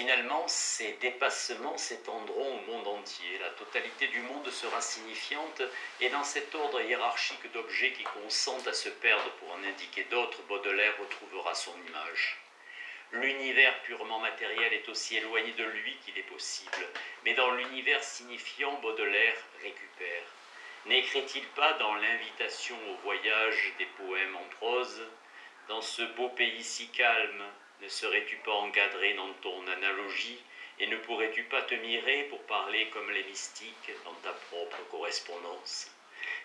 Finalement, ces dépassements s'étendront au monde entier. La totalité du monde sera signifiante, et dans cet ordre hiérarchique d'objets qui consentent à se perdre pour en indiquer d'autres, Baudelaire retrouvera son image. L'univers purement matériel est aussi éloigné de lui qu'il est possible, mais dans l'univers signifiant, Baudelaire récupère. N'écrit-il pas dans l'invitation au voyage des poèmes en prose « Dans ce beau pays si calme, ne serais-tu pas encadré dans ton analogie et ne pourrais-tu pas te mirer pour parler comme les mystiques dans ta propre correspondance ?»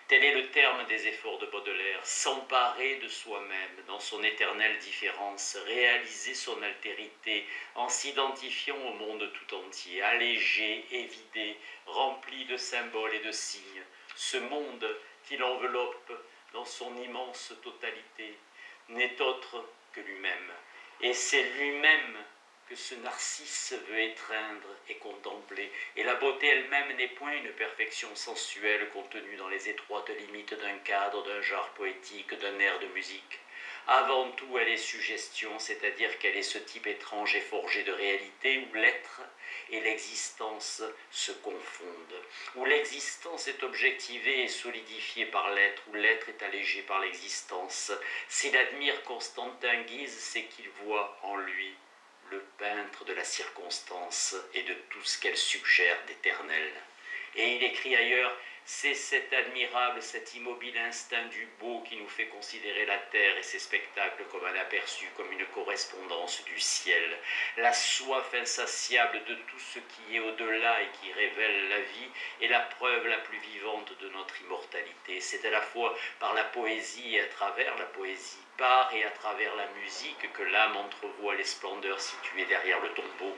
Tel est le terme des efforts de Baudelaire, s'emparer de soi-même dans son éternelle différence, réaliser son altérité en s'identifiant au monde tout entier, allégé, évidé, rempli de symboles et de signes, ce monde qui l'enveloppe dans son immense totalité n'est autre que lui-même. Et c'est lui-même que ce narcisse veut étreindre et contempler. Et la beauté elle-même n'est point une perfection sensuelle contenue dans les étroites limites d'un cadre, d'un genre poétique, d'un air de musique. Avant tout, elle est suggestion, c'est-à-dire qu'elle est ce type étrange et forgé de réalité où l'être et l'existence se confondent, où l'existence est objectivée et solidifiée par l'être, où l'être est allégé par l'existence. S'il admire Constantin Guise, c'est qu'il voit en lui le peintre de la circonstance et de tout ce qu'elle suggère d'éternel. Et il écrit ailleurs: c'est cet admirable, cet immobile instinct du beau qui nous fait considérer la terre et ses spectacles comme un aperçu, comme une correspondance du ciel. La soif insatiable de tout ce qui est au-delà et qui révèle la vie est la preuve la plus vivante de notre immortalité. C'est à la fois par la poésie et à travers la poésie, par et à travers la musique que l'âme entrevoit les splendeurs situées derrière le tombeau.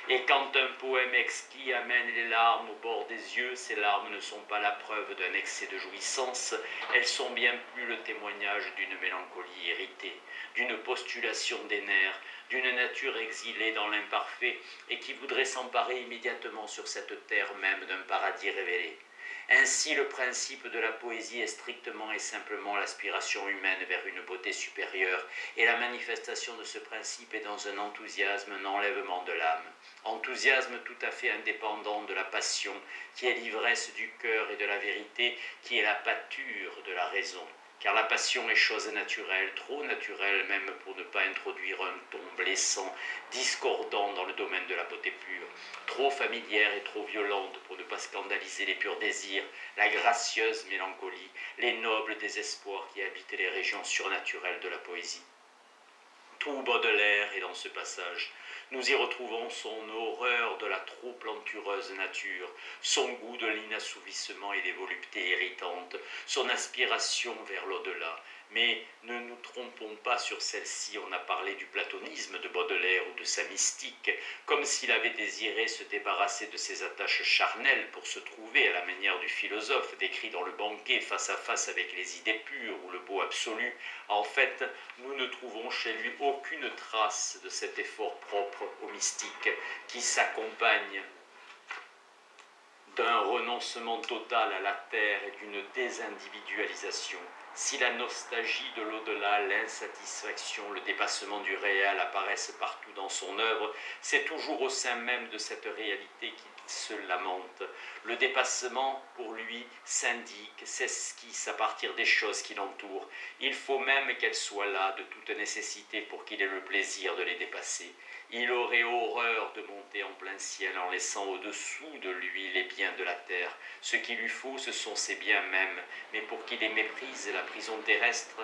Et quand un poème exquis amène les larmes au bord des yeux, ces larmes ne sont pas la preuve d'un excès de jouissance, elles sont bien plus le témoignage d'une mélancolie irritée, d'une postulation des nerfs, d'une nature exilée dans l'imparfait et qui voudrait s'emparer immédiatement sur cette terre même d'un paradis révélé. Ainsi, le principe de la poésie est strictement et simplement l'aspiration humaine vers une beauté supérieure, et la manifestation de ce principe est dans un enthousiasme, un enlèvement de l'âme. Enthousiasme tout à fait indépendant de la passion, qui est l'ivresse du cœur et de la vérité, qui est la pâture de la raison. Car la passion est chose naturelle, trop naturelle même pour ne pas introduire un ton blessant, discordant dans le domaine de la beauté pure, trop familière et trop violente pour ne pas scandaliser les purs désirs, la gracieuse mélancolie, les nobles désespoirs qui habitent les régions surnaturelles de la poésie. Tout Baudelaire est dans ce passage. Nous y retrouvons son horreur de la trop plantureuse nature, son goût de l'inassouvissement et des voluptés irritantes, son aspiration vers l'au-delà. Mais ne nous trompons pas sur celle-ci, on a parlé du platonisme de Baudelaire ou de sa mystique, comme s'il avait désiré se débarrasser de ses attaches charnelles pour se trouver, à la manière du philosophe décrit dans le banquet, face à face avec les idées pures ou le beau absolu. En fait, nous ne trouvons chez lui aucune trace de cet effort propre au mystique qui s'accompagne d'un renoncement total à la terre et d'une désindividualisation. Si la nostalgie de l'au-delà, l'insatisfaction, le dépassement du réel apparaissent partout dans son œuvre, c'est toujours au sein même de cette réalité qu'il se lamente. Le dépassement, pour lui, s'indique, s'esquisse à partir des choses qui l'entourent. Il faut même qu'elles soient là de toute nécessité pour qu'il ait le plaisir de les dépasser. Il aurait horreur de monter en plein ciel en laissant au-dessous de lui les biens de la terre. Ce qu'il lui faut, ce sont ses biens mêmes, mais pour qu'il les méprise la prison terrestre,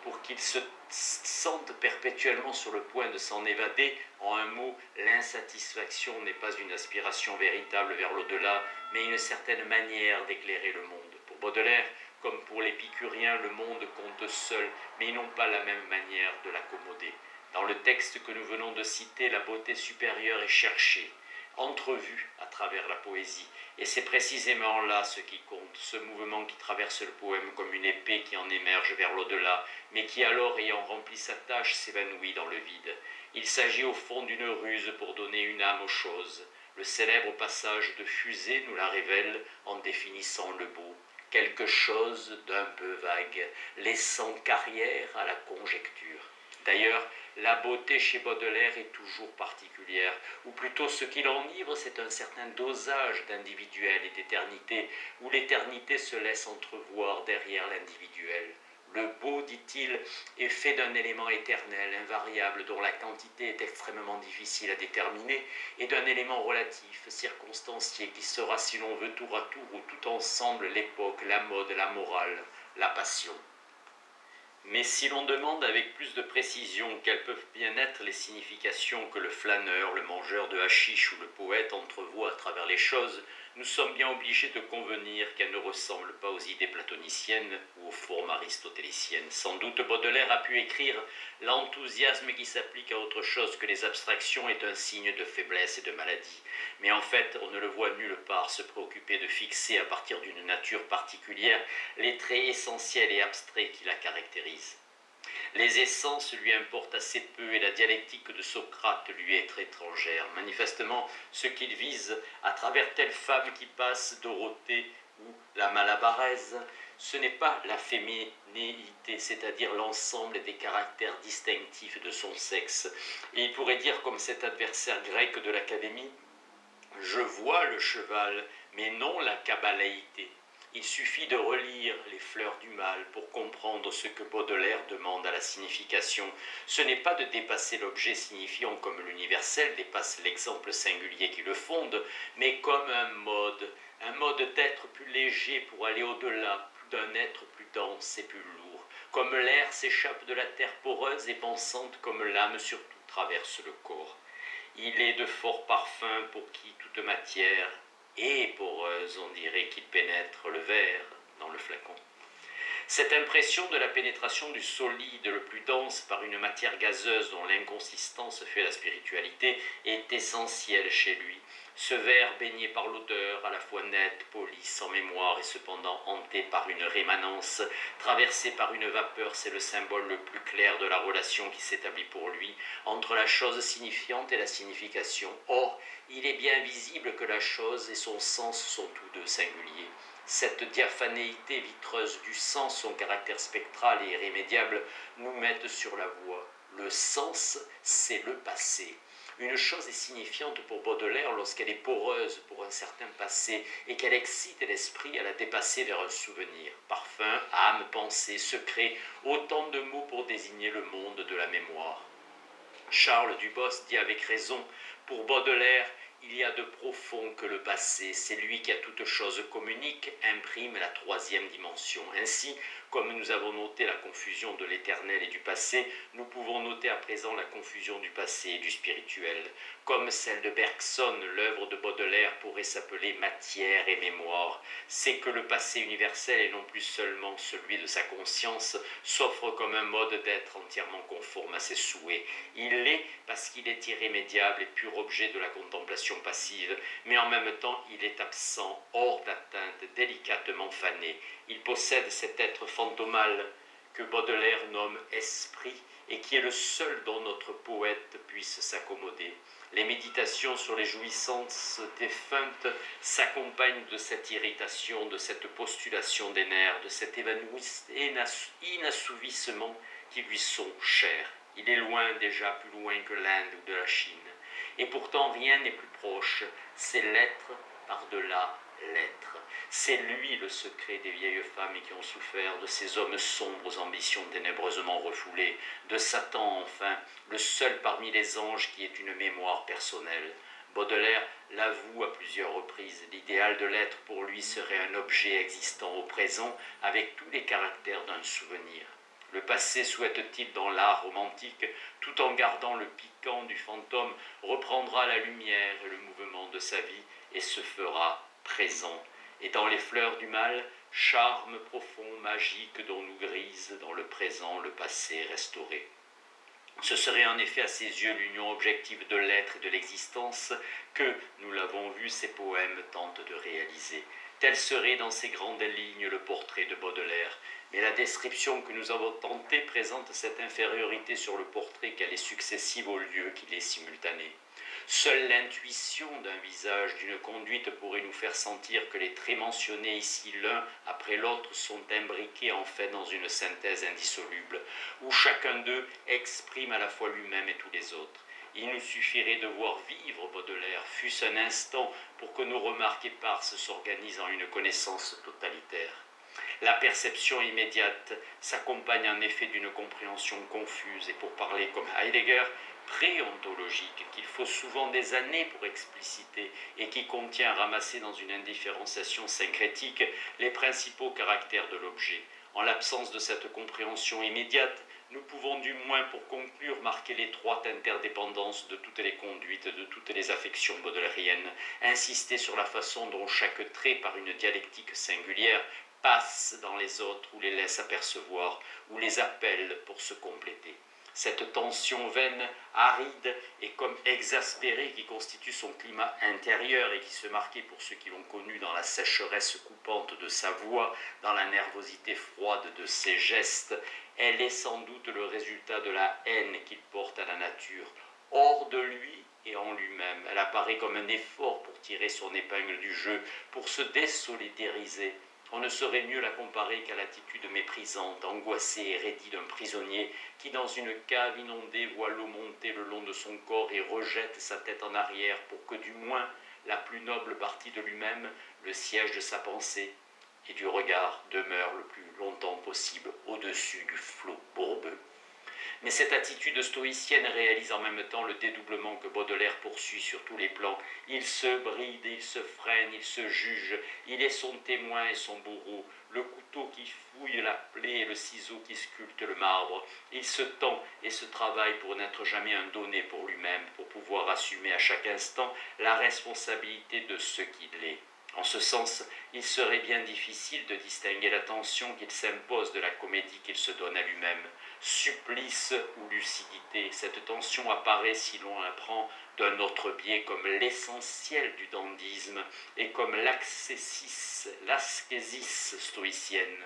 pour qu'il se sente perpétuellement sur le point de s'en évader. En un mot, l'insatisfaction n'est pas une aspiration véritable vers l'au-delà, mais une certaine manière d'éclairer le monde. Pour Baudelaire, comme pour l'épicurien, le monde compte seul, mais ils n'ont pas la même manière de l'accommoder. Dans le texte que nous venons de citer, la beauté supérieure est cherchée, entrevue à travers la poésie. Et c'est précisément là ce qui compte, ce mouvement qui traverse le poème comme une épée qui en émerge vers l'au-delà, mais qui alors, ayant rempli sa tâche, s'évanouit dans le vide. Il s'agit au fond d'une ruse pour donner une âme aux choses. Le célèbre passage de Fusée nous la révèle en définissant le beau. Quelque chose d'un peu vague, laissant carrière à la conjecture. D'ailleurs, la beauté chez Baudelaire est toujours particulière, ou plutôt ce qui l'enivre, c'est un certain dosage d'individuel et d'éternité, où l'éternité se laisse entrevoir derrière l'individuel. Le beau, dit-il, est fait d'un élément éternel, invariable, dont la quantité est extrêmement difficile à déterminer, et d'un élément relatif, circonstancié, qui sera, si l'on veut, tour à tour ou tout ensemble, l'époque, la mode, la morale, la passion. Mais si l'on demande avec plus de précision quelles peuvent bien être les significations que le flâneur, le mangeur de hashish ou le poète entrevoient à travers les choses, nous sommes bien obligés de convenir qu'elles ne ressemblent pas aux idées platoniciennes ou aux formes aristotéliciennes. Sans doute Baudelaire a pu écrire « L'enthousiasme qui s'applique à autre chose que les abstractions est un signe de faiblesse et de maladie ». Mais en fait, on ne le voit nulle part se préoccuper de fixer à partir d'une nature particulière les traits essentiels et abstraits qui la caractérisent. Les essences lui importent assez peu et la dialectique de Socrate lui est très étrangère. Manifestement, ce qu'il vise à travers telle femme qui passe, Dorothée ou la Malabarèse, ce n'est pas la féminité, c'est-à-dire l'ensemble des caractères distinctifs de son sexe. Et il pourrait dire, comme cet adversaire grec de l'Académie, « Je vois le cheval, mais non la cabalaïté ». Il suffit de relire les fleurs du mal pour comprendre ce que Baudelaire demande à la signification. Ce n'est pas de dépasser l'objet signifiant comme l'universel dépasse l'exemple singulier qui le fonde, mais comme un mode d'être plus léger pour aller au-delà, d'un être plus dense et plus lourd. Comme l'air s'échappe de la terre poreuse et pensante, comme l'âme surtout traverse le corps. Il est de fort parfum pour qui toute matière et poreuse, on dirait qu'il pénètre le verre dans le flacon. Cette impression de la pénétration du solide le plus dense par une matière gazeuse dont l'inconsistance fait la spiritualité est essentielle chez lui. Ce verre baigné par l'odeur, à la fois net, poli, sans mémoire et cependant hanté par une rémanence, traversé par une vapeur, c'est le symbole le plus clair de la relation qui s'établit pour lui entre la chose signifiante et la signification. Or, il est bien visible que la chose et son sens sont tous deux singuliers. Cette diaphanéité vitreuse du sens, son caractère spectral et irrémédiable, nous mettent sur la voie. Le sens, c'est le passé. Une chose est signifiante pour Baudelaire lorsqu'elle est poreuse pour un certain passé et qu'elle excite l'esprit à la dépasser vers un souvenir. Parfum, âme, pensée, secret, autant de mots pour désigner le monde de la mémoire. Charles Dubos dit avec raison, pour Baudelaire, il y a de profond que le passé, c'est lui qui à toute chose communique, imprime la troisième dimension. Ainsi, comme nous avons noté la confusion de l'éternel et du passé, nous pouvons noter à présent la confusion du passé et du spirituel. Comme celle de Bergson, l'œuvre de Baudelaire pourrait s'appeler matière et mémoire. C'est que le passé universel et non plus seulement celui de sa conscience s'offre comme un mode d'être entièrement conforme à ses souhaits. Il l'est parce qu'il est irrémédiable et pur objet de la contemplation passive, mais en même temps il est absent, hors d'atteinte, délicatement fané. Il possède cet être fantomal que Baudelaire nomme esprit et qui est le seul dont notre poète puisse s'accommoder. Les méditations sur les jouissances défuntes s'accompagnent de cette irritation, de cette postulation des nerfs, de cet inassouvissement qui lui sont chers. Il est loin déjà, plus loin que l'Inde ou de la Chine. Et pourtant rien n'est plus proche, c'est l'être par-delà l'être. C'est lui le secret des vieilles femmes qui ont souffert, de ces hommes sombres aux ambitions ténébreusement refoulées, de Satan enfin, le seul parmi les anges qui ait une mémoire personnelle. Baudelaire l'avoue à plusieurs reprises, l'idéal de l'être pour lui serait un objet existant au présent avec tous les caractères d'un souvenir. Le passé souhaite-t-il dans l'art romantique, tout en gardant le piquant du fantôme, reprendra la lumière et le mouvement de sa vie et se fera présent. Et dans les fleurs du mal, charme profond, magique dont nous grise dans le présent le passé restauré. Ce serait en effet à ses yeux l'union objective de l'être et de l'existence que, nous l'avons vu, ces poèmes tentent de réaliser. Tel serait dans ces grandes lignes le portrait de Baudelaire. Mais la description que nous avons tentée présente cette infériorité sur le portrait qu'elle est successive au lieu qu'il est simultané. Seule l'intuition d'un visage, d'une conduite pourrait nous faire sentir que les traits mentionnés ici l'un après l'autre sont imbriqués en fait dans une synthèse indissoluble, où chacun d'eux exprime à la fois lui-même et tous les autres. Il nous suffirait de voir vivre Baudelaire, fût-ce un instant, pour que nos remarques éparses s'organisent en une connaissance totalitaire. La perception immédiate s'accompagne en effet d'une compréhension confuse et, pour parler comme Heidegger, préontologique, qu'il faut souvent des années pour expliciter et qui contient ramassé dans une indifférenciation syncrétique les principaux caractères de l'objet. En l'absence de cette compréhension immédiate, nous pouvons du moins pour conclure marquer l'étroite interdépendance de toutes les conduites, de toutes les affections baudelairiennes, insister sur la façon dont chaque trait, par une dialectique singulière, passe dans les autres ou les laisse apercevoir, ou les appelle pour se compléter. Cette tension vaine, aride et comme exaspérée qui constitue son climat intérieur et qui se marquait pour ceux qui l'ont connu dans la sécheresse coupante de sa voix, dans la nervosité froide de ses gestes, elle est sans doute le résultat de la haine qu'il porte à la nature. Hors de lui et en lui-même, elle apparaît comme un effort pour tirer son épingle du jeu, pour se désolidariser. On ne saurait mieux la comparer qu'à l'attitude méprisante, angoissée et raidie d'un prisonnier qui, dans une cave inondée, voit l'eau monter le long de son corps et rejette sa tête en arrière pour que, du moins, la plus noble partie de lui-même, le siège de sa pensée et du regard, demeure le plus longtemps possible au-dessus du flot bourbeux. Mais cette attitude stoïcienne réalise en même temps le dédoublement que Baudelaire poursuit sur tous les plans. Il se bride, il se freine, il se juge, il est son témoin et son bourreau, le couteau qui fouille la plaie et le ciseau qui sculpte le marbre. Il se tend et se travaille pour n'être jamais un donné pour lui-même, pour pouvoir assumer à chaque instant la responsabilité de ce qu'il est. En ce sens, il serait bien difficile de distinguer la tension qu'il s'impose de la comédie qu'il se donne à lui-même. Supplice ou lucidité, cette tension apparaît, si l'on la prend d'un autre biais, comme l'essentiel du dandysme et comme l'ascésis stoïcienne.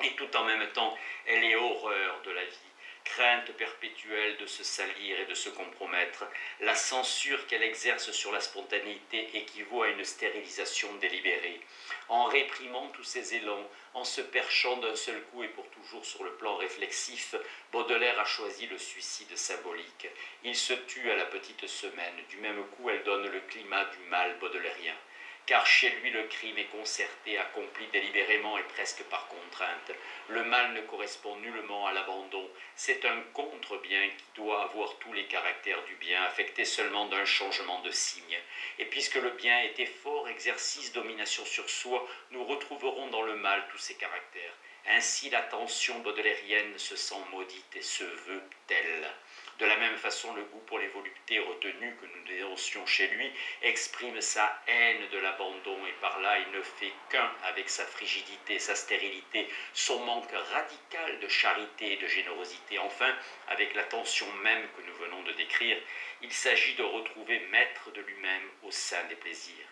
Et tout en même temps, elle est horreur de la vie, crainte perpétuelle de se salir et de se compromettre. La censure qu'elle exerce sur la spontanéité équivaut à une stérilisation délibérée. En réprimant tous ses élans, en se perchant d'un seul coup et pour toujours sur le plan réflexif, Baudelaire a choisi le suicide symbolique. Il se tue à la petite semaine, du même coup elle donne le climat du mal baudelairien. Car chez lui le crime est concerté, accompli délibérément et presque par contrainte. Le mal ne correspond nullement à l'abandon, c'est un contre-bien qui doit avoir tous les caractères du bien, affecté seulement d'un changement de signe. Et puisque le bien était fort exercice domination sur soi, nous retrouverons dans le mal tous ces caractères. Ainsi la tension baudelairienne se sent maudite et se veut telle. De la même façon, le goût pour les voluptés retenues que nous dénoncions chez lui exprime sa haine de l'abandon et par là il ne fait qu'un avec sa frigidité, sa stérilité, son manque radical de charité et de générosité. Enfin, avec la tension même que nous venons de décrire, il s'agit de retrouver maître de lui-même au sein des plaisirs.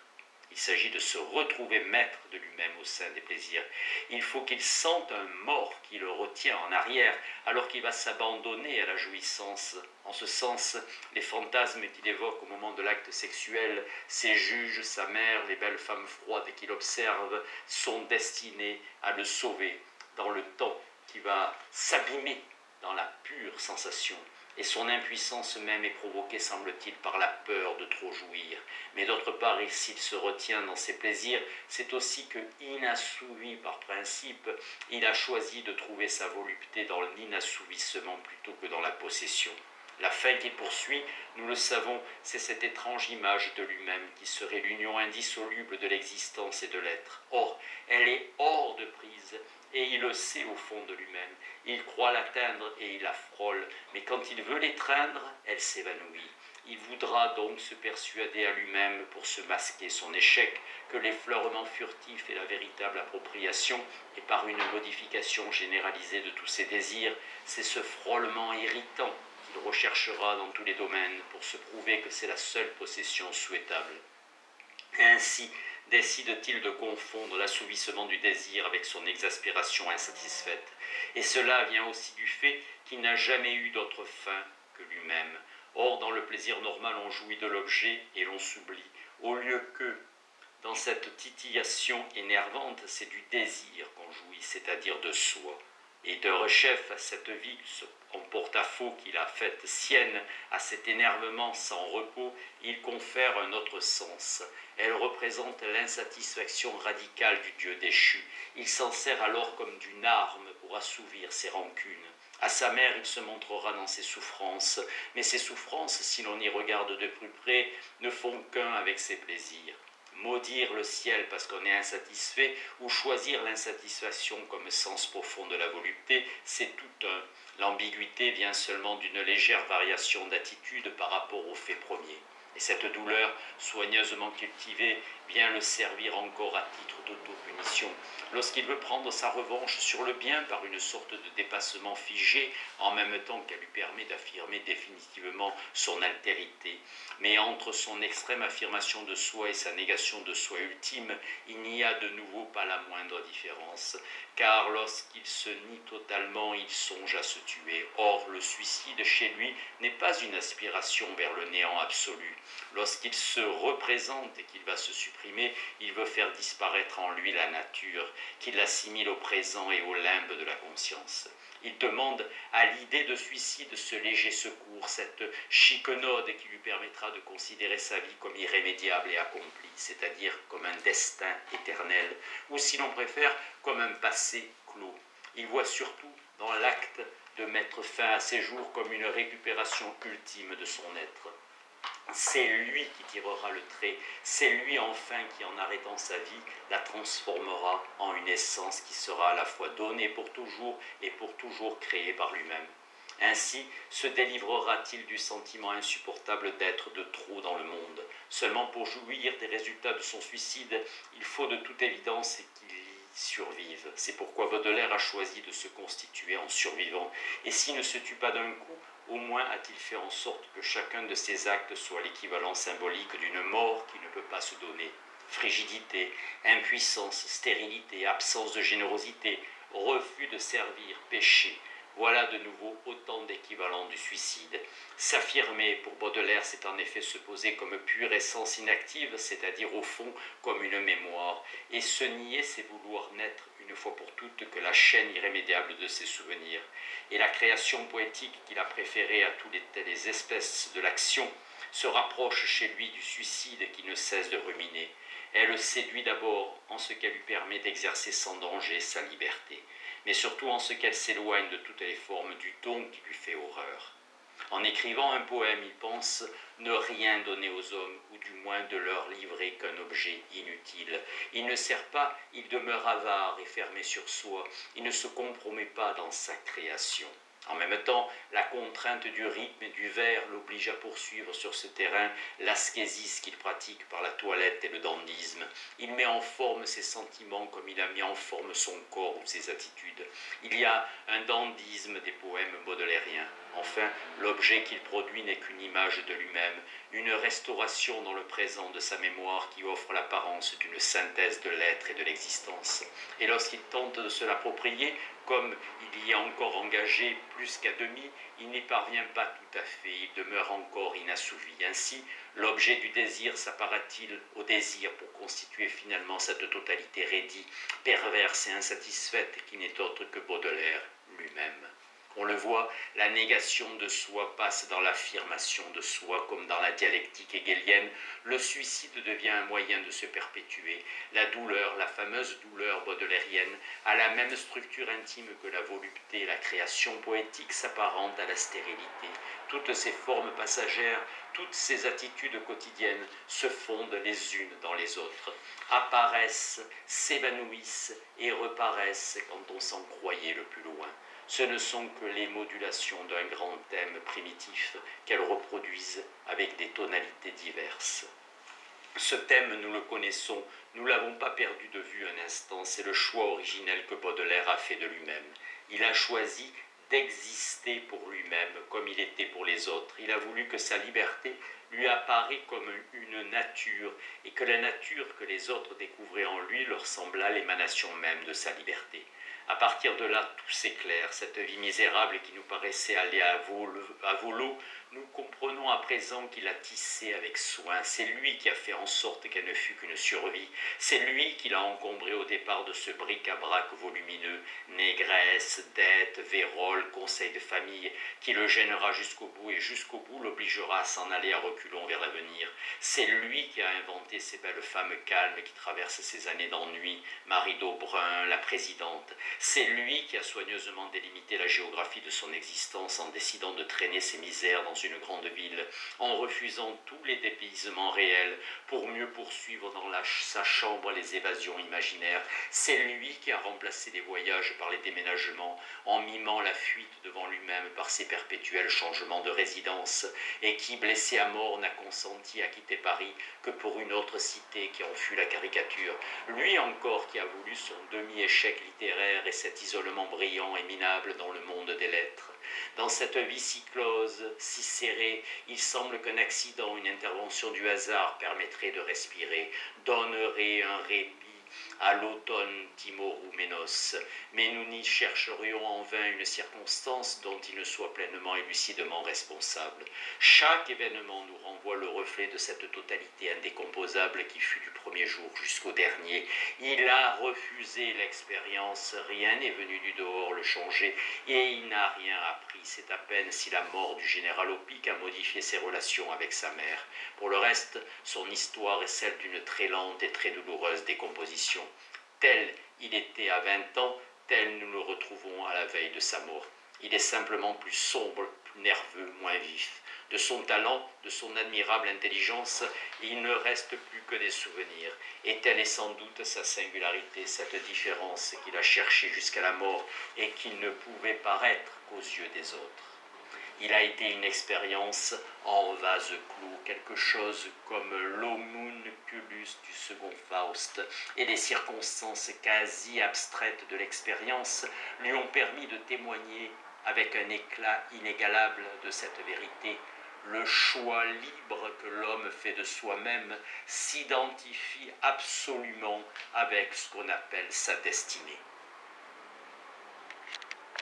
Il s'agit de se retrouver maître de lui-même au sein des plaisirs. Il faut qu'il sente un mort qui le retient en arrière, alors qu'il va s'abandonner à la jouissance. En ce sens, les fantasmes qu'il évoque au moment de l'acte sexuel, ses juges, sa mère, les belles femmes froides qu'il observe, sont destinés à le sauver dans le temps qui va s'abîmer dans la pure sensation. Et son impuissance même est provoquée, semble-t-il, par la peur de trop jouir. Mais d'autre part, s'il se retient dans ses plaisirs, c'est aussi que, inassouvi par principe, il a choisi de trouver sa volupté dans l'inassouvissement plutôt que dans la possession. La fin qu'il poursuit, nous le savons, c'est cette étrange image de lui-même qui serait l'union indissoluble de l'existence et de l'être. Or, elle est hors de prise, et il le sait au fond de lui-même. Il croit l'atteindre et il la frôle, mais quand il veut l'étreindre, elle s'évanouit. Il voudra donc se persuader à lui-même, pour se masquer son échec, que l'effleurement furtif est la véritable appropriation, et par une modification généralisée de tous ses désirs, c'est ce frôlement irritant qu'il recherchera dans tous les domaines pour se prouver que c'est la seule possession souhaitable. Ainsi décide-t-il de confondre l'assouvissement du désir avec son exaspération insatisfaite. Et cela vient aussi du fait qu'il n'a jamais eu d'autre fin que lui-même. Or, dans le plaisir normal, on jouit de l'objet et l'on s'oublie, au lieu que, dans cette titillation énervante, c'est du désir qu'on jouit, c'est-à-dire de soi. Et de rechef à cette vie en porte-à-faux qu'il a faite sienne, à cet énervement sans repos, il confère un autre sens. Elle représente l'insatisfaction radicale du Dieu déchu. Il s'en sert alors comme d'une arme pour assouvir ses rancunes. À sa mère, il se montrera dans ses souffrances, mais ces souffrances, si l'on y regarde de plus près, ne font qu'un avec ses plaisirs. Maudire le ciel parce qu'on est insatisfait ou choisir l'insatisfaction comme sens profond de la volupté, c'est tout un. L'ambiguïté vient seulement d'une légère variation d'attitude par rapport au fait premier. Et cette douleur, soigneusement cultivée, vient le servir encore à titre d'autopunition. Lorsqu'il veut prendre sa revanche sur le bien par une sorte de dépassement figé, en même temps qu'elle lui permet d'affirmer définitivement son altérité. Mais entre son extrême affirmation de soi et sa négation de soi ultime, il n'y a de nouveau pas la moindre différence, car lorsqu'il se nie totalement, il songe à se tuer. Or, le suicide chez lui n'est pas une aspiration vers le néant absolu. Lorsqu'il se représente et qu'il va se supprimer, il veut faire disparaître en lui la nature, qu'il assimile au présent et au limbe de la conscience. Il demande à l'idée de suicide ce léger secours, cette chiquenaude qui lui permettra de considérer sa vie comme irrémédiable et accomplie, c'est-à-dire comme un destin éternel, ou si l'on préfère, comme un passé clos. Il voit surtout dans l'acte de mettre fin à ses jours comme une récupération ultime de son être. C'est lui qui tirera le trait, c'est lui enfin qui, en arrêtant sa vie, la transformera en une essence qui sera à la fois donnée pour toujours et pour toujours créée par lui-même. Ainsi se délivrera-t-il du sentiment insupportable d'être de trop dans le monde. Seulement pour jouir des résultats de son suicide, il faut de toute évidence qu'il y survive. C'est pourquoi Baudelaire a choisi de se constituer en survivant. Et s'il ne se tue pas d'un coup, au moins a-t-il fait en sorte que chacun de ses actes soit l'équivalent symbolique d'une mort qui ne peut pas se donner. Frigidité, impuissance, stérilité, absence de générosité, refus de servir, péché. Voilà de nouveau autant d'équivalents du suicide. S'affirmer pour Baudelaire, c'est en effet se poser comme pure essence inactive, c'est-à-dire au fond comme une mémoire. Et se nier, c'est vouloir naître une fois pour toutes que la chaîne irrémédiable de ses souvenirs. Et la création poétique qu'il a préférée à toutes les espèces de l'action se rapproche chez lui du suicide qui ne cesse de ruminer. Elle le séduit d'abord en ce qu'elle lui permet d'exercer sans danger sa liberté, mais surtout en ce qu'elle s'éloigne de toutes les formes du don qui lui fait horreur. En écrivant un poème, il pense ne rien donner aux hommes, ou du moins de leur livrer qu'un objet inutile. Il ne sert pas, il demeure avare et fermé sur soi, il ne se compromet pas dans sa création. En même temps, la contrainte du rythme et du vers l'oblige à poursuivre sur ce terrain l'ascésis qu'il pratique par la toilette et le dandysme. Il met en forme ses sentiments comme il a mis en forme son corps ou ses attitudes. Il y a un dandysme des poèmes baudelairiens. Enfin, l'objet qu'il produit n'est qu'une image de lui-même, une restauration dans le présent de sa mémoire qui offre l'apparence d'une synthèse de l'être et de l'existence. Et lorsqu'il tente de se l'approprier, comme il y est encore engagé plus qu'à demi, il n'y parvient pas tout à fait, il demeure encore inassouvi. Ainsi, l'objet du désir s'apparaît-il au désir pour constituer finalement cette totalité raidie, perverse et insatisfaite qui n'est autre que Baudelaire lui-même. On le voit, la négation de soi passe dans l'affirmation de soi, comme dans la dialectique hegelienne. Le suicide devient un moyen de se perpétuer. La douleur, la fameuse douleur baudelairienne, a la même structure intime que la volupté. La création poétique s'apparente à la stérilité. Toutes ces formes passagères, toutes ces attitudes quotidiennes se fondent les unes dans les autres, apparaissent, s'évanouissent et reparaissent quand on s'en croyait le plus loin. Ce ne sont que les modulations d'un grand thème primitif qu'elles reproduisent avec des tonalités diverses. Ce thème, nous le connaissons, nous ne l'avons pas perdu de vue un instant, c'est le choix originel que Baudelaire a fait de lui-même. Il a choisi d'exister pour lui-même comme il était pour les autres. Il a voulu que sa liberté lui apparaît comme une nature et que la nature que les autres découvraient en lui leur semblât l'émanation même de sa liberté. À partir de là, tout s'éclaire. Cette vie misérable qui nous paraissait aller à volo, nous comprenons à présent qu'il a tissé avec soin. C'est lui qui a fait en sorte qu'elle ne fût qu'une survie. C'est lui qui l'a encombré au départ de ce bric-à-brac volumineux, négresse, dette, vérole, conseil de famille, qui le gênera jusqu'au bout et jusqu'au bout l'obligera à s'en aller à reculons vers l'avenir. C'est lui qui a inventé ces belles femmes calmes qui traversent ces années d'ennui, Marie d'Aubrun, la présidente. C'est lui qui a soigneusement délimité la géographie de son existence en décidant de traîner ses misères dans une grande ville, en refusant tous les dépaysements réels pour mieux poursuivre dans sa chambre les évasions imaginaires. C'est lui qui a remplacé les voyages par les déménagements, en mimant la fuite devant lui-même par ses perpétuels changements de résidence, et qui, blessé à mort, n'a consenti à quitter Paris que pour une autre cité qui en fut la caricature. Lui encore qui a voulu son demi-échec littéraire et cet isolement brillant et minable dans le monde des lettres. Dans cette vie si close, si serrée, il semble qu'un accident, une intervention du hasard permettrait de respirer, donnerait un répit à l'automne Timorouménos, mais nous n'y chercherions en vain une circonstance dont il ne soit pleinement et lucidement responsable. Chaque événement nous renvoie le reflet de cette totalité indécomposable qui fut du premier jour jusqu'au dernier. Il a refusé l'expérience, rien n'est venu du dehors le changer, et il n'a rien appris. C'est à peine si la mort du général Opic a modifié ses relations avec sa mère. Pour le reste, son histoire est celle d'une très lente et très douloureuse décomposition. Tel il était à 20 ans, tel nous le retrouvons à la veille de sa mort. Il est simplement plus sombre, plus nerveux, moins vif. De son talent, de son admirable intelligence, il ne reste plus que des souvenirs. Et telle est sans doute sa singularité, cette différence qu'il a cherchée jusqu'à la mort et qu'il ne pouvait paraître qu'aux yeux des autres. Il a été une expérience en vase clos, quelque chose comme l'homunculus du second Faust, et les circonstances quasi abstraites de l'expérience lui ont permis de témoigner avec un éclat inégalable de cette vérité. Le choix libre que l'homme fait de soi-même s'identifie absolument avec ce qu'on appelle sa destinée.